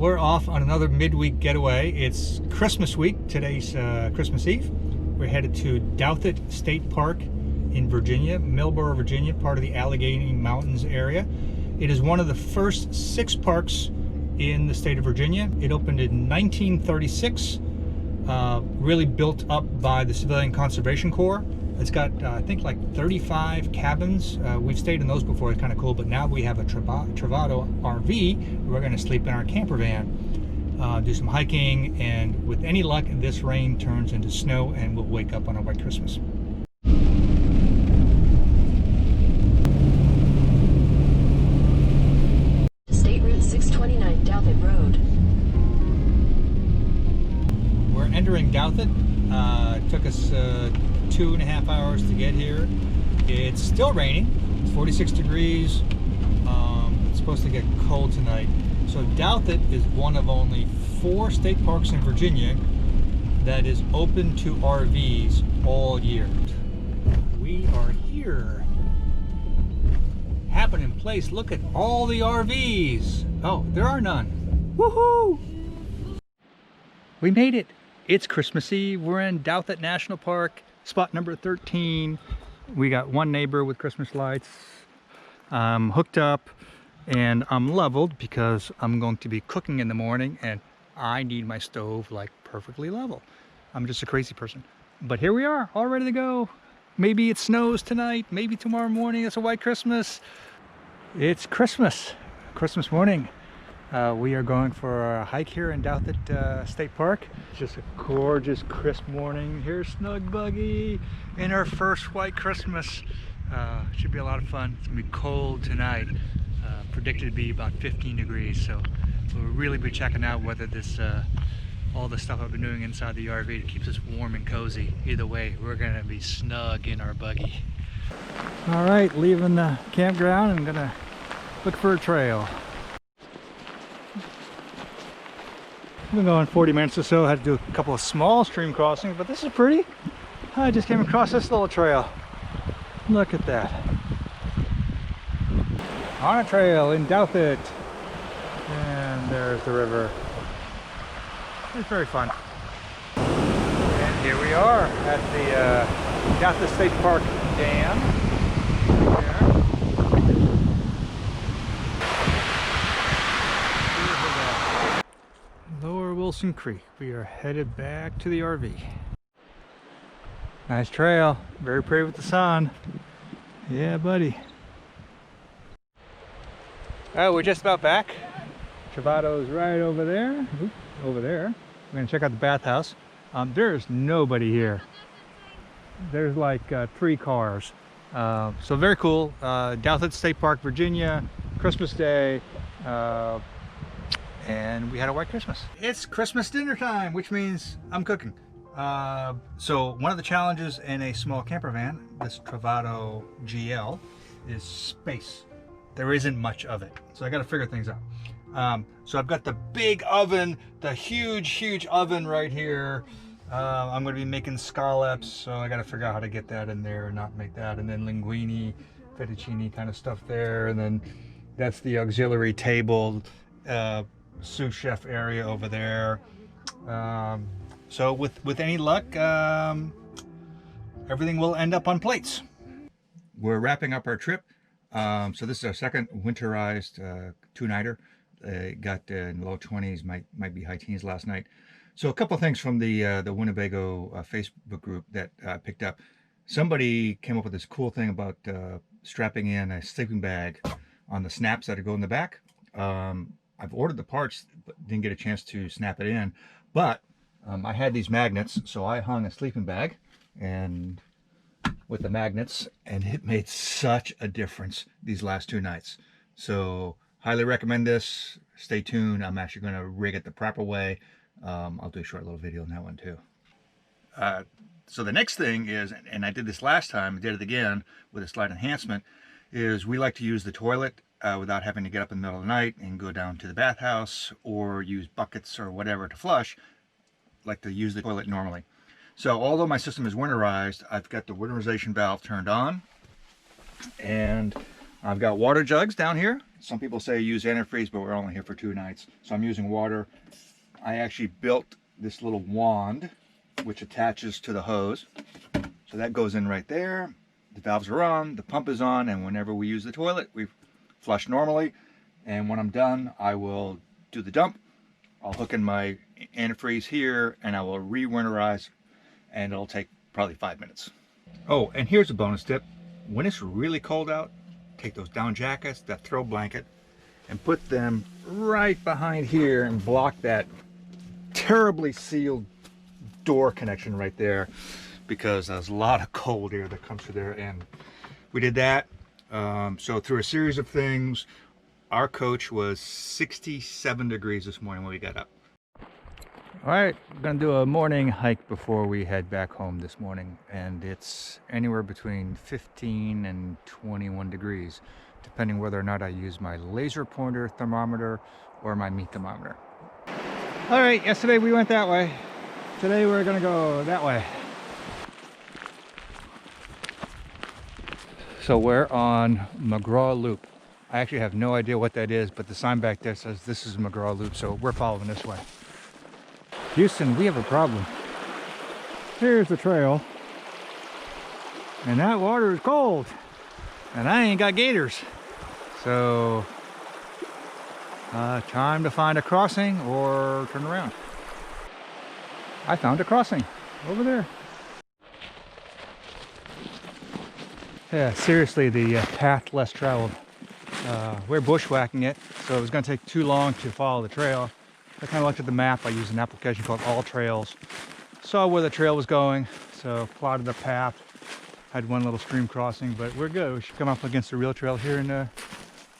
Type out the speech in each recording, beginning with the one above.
We're off on another midweek getaway. It's Christmas week. Today's Christmas Eve. We're headed to Douthat State Park in Virginia, Millboro, Virginia, part of the Allegheny Mountains area. It is one of the first 6 parks in the state of Virginia. It opened in 1936, really built up by the Civilian Conservation Corps. It's got, I think, like 35 cabins. We've stayed in those before. It's kind of cool, but now we have a Travato RV. We're going to sleep in our camper van, do some hiking, and with any luck, this rain turns into snow and we'll wake up on a white Christmas. State Route 629, Douthat Road. We're entering Douthat. It took us 2.5 hours to get here. It's still raining. It's 46 degrees. It's supposed to get cold tonight. So Douthat is one of only 4 state parks in Virginia that is open to RVs all year. We are here. Happening place. Look at all the RVs. Oh, there are none. Woohoo! We made it. It's Christmas Eve. We're in Douthat National Park, spot number 13. We got one neighbor with Christmas lights. I'm hooked up and I'm leveled because I'm going to be cooking in the morning and I need my stove like perfectly level. I'm just a crazy person. But here we are, all ready to go. Maybe it snows tonight, maybe tomorrow morning it's a white Christmas. It's Christmas morning. We are going for a hike here in Douthat State Park. It's just a gorgeous, crisp morning. Here's Snug Buggy in our first white Christmas. Should be a lot of fun. It's gonna be cold tonight. Predicted to be about 15 degrees. So we'll really be checking out whether this, all the stuff I've been doing inside the RV keeps us warm and cozy. Either way, we're gonna be snug in our buggy. All right, leaving the campground. I'm gonna look for a trail. I've been going 40 minutes or so. I had to do a couple of small stream crossings, but this is pretty. I just came across this little trail. Look at that. On a trail in Douthat. And there's the river. It's very fun. And here we are at the Douthat State Park Dam. Wilson Creek. We are headed back to the RV. Nice trail, very pretty with the sun. Yeah, buddy. Oh, we're just about back. Travato's right over there. Oop, over there. We're gonna check out the bathhouse. There's nobody here. There's like 3 cars. So very cool. Douthat State Park, Virginia, Christmas Day. And we had a white Christmas. It's Christmas dinner time, which means I'm cooking. So one of the challenges in a small camper van, this Travato GL, is space. There isn't much of it, so I got to figure things out. So I've got the big oven, the huge oven right here. I'm going to be making scallops, so I got to figure out how to get that in there and not make that. And then linguine, fettuccine kind of stuff there. And then that's the auxiliary table. Sous chef area over there. So with any luck, everything will end up on plates. We're wrapping up our trip. So this is our second winterized 2-nighter. Got in low 20s, might be high teens last night. So a couple of things from the Winnebago Facebook group that I picked up. Somebody came up with this cool thing about strapping in a sleeping bag on the snaps that go in the back. I've ordered the parts, but didn't get a chance to snap it in. But I had these magnets, so I hung a sleeping bag and with the magnets, and it made such a difference these last 2 nights. So highly recommend this. Stay tuned. I'm actually going to rig it the proper way. I'll do a short little video on that one too. So the next thing is, and I did this last time, I did it again with a slight enhancement, is we like to use the toilet without having to get up in the middle of the night and go down to the bathhouse or use buckets or whatever to flush. Like to use the toilet normally. So although my system is winterized, I've got the winterization valve turned on, and I've got water jugs down here. Some people say use antifreeze, but we're only here for 2 nights. So I'm using water. I actually built this little wand, which attaches to the hose. So that goes in right there. The valves are on, the pump is on, and whenever we use the toilet, we flush normally. And when I'm done, I will do the dump. I'll hook in my antifreeze here, and I will re-winterize, and it'll take probably 5 minutes. Oh, and here's a bonus tip. When it's really cold out, take those down jackets, that throw blanket, and put them right behind here and block that terribly sealed door connection right there, because there's a lot of cold air that comes through there. And we did that. So through a series of things, our coach was 67 degrees this morning when we got up. All right, we're gonna do a morning hike before we head back home this morning, and it's anywhere between 15 and 21 degrees, depending whether or not I use my laser pointer thermometer or my meat thermometer. All right, yesterday we went that way. Today we're gonna go that way. So we're on McGraw Loop. I actually have no idea what that is, but the sign back there says this is McGraw Loop, so we're following this way. Houston, we have a problem. Here's the trail, and that water is cold, and I ain't got gaiters. So, time to find a crossing or turn around. I found a crossing over there. Yeah, seriously, the path less traveled. We're bushwhacking it, so it was going to take too long to follow the trail. I kind of looked at the map. I used an application called All Trails. Saw where the trail was going, so plotted the path. Had one little stream crossing, but we're good. We should come up against the real trail here in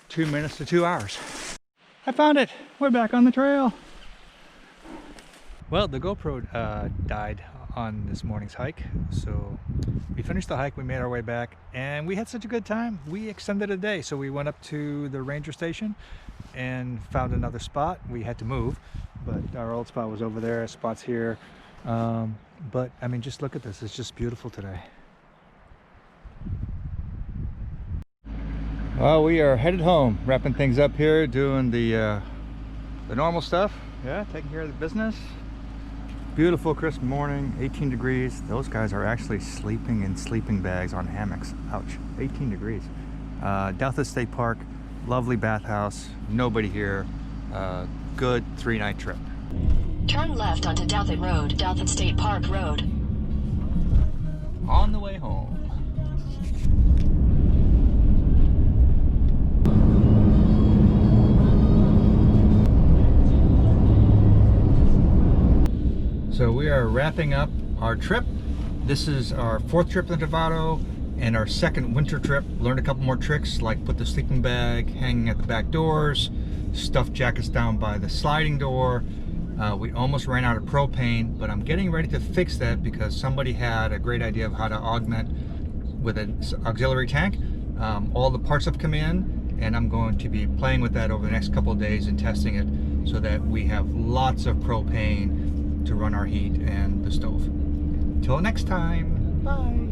2 minutes to 2 hours. I found it. We're back on the trail. Well, the GoPro died on this morning's hike, so we finished the hike. We made our way back, and we had such a good time. We extended a day, so we went up to the ranger station and found another spot. We had to move, but our old spot was over there. Spot's here, but I mean, just look at this. It's just beautiful today. Well, we are headed home, wrapping things up here, doing the normal stuff. Yeah, taking care of the business. Beautiful crisp morning, 18 degrees. Those guys are actually sleeping in sleeping bags on hammocks. Ouch, 18 degrees. Douthat State Park, lovely bathhouse, nobody here. Good 3-night trip. Turn left onto Douthat Road, Douthat State Park Road. On the way home. So we are wrapping up our trip. This is our 4th trip in Novato and our 2nd winter trip. Learned a couple more tricks, like put the sleeping bag hanging at the back doors, stuff jackets down by the sliding door. We almost ran out of propane, but I'm getting ready to fix that because somebody had a great idea of how to augment with an auxiliary tank. All the parts have come in, and I'm going to be playing with that over the next couple of days and testing it so that we have lots of propane to run our heat and the stove. Till next time, bye.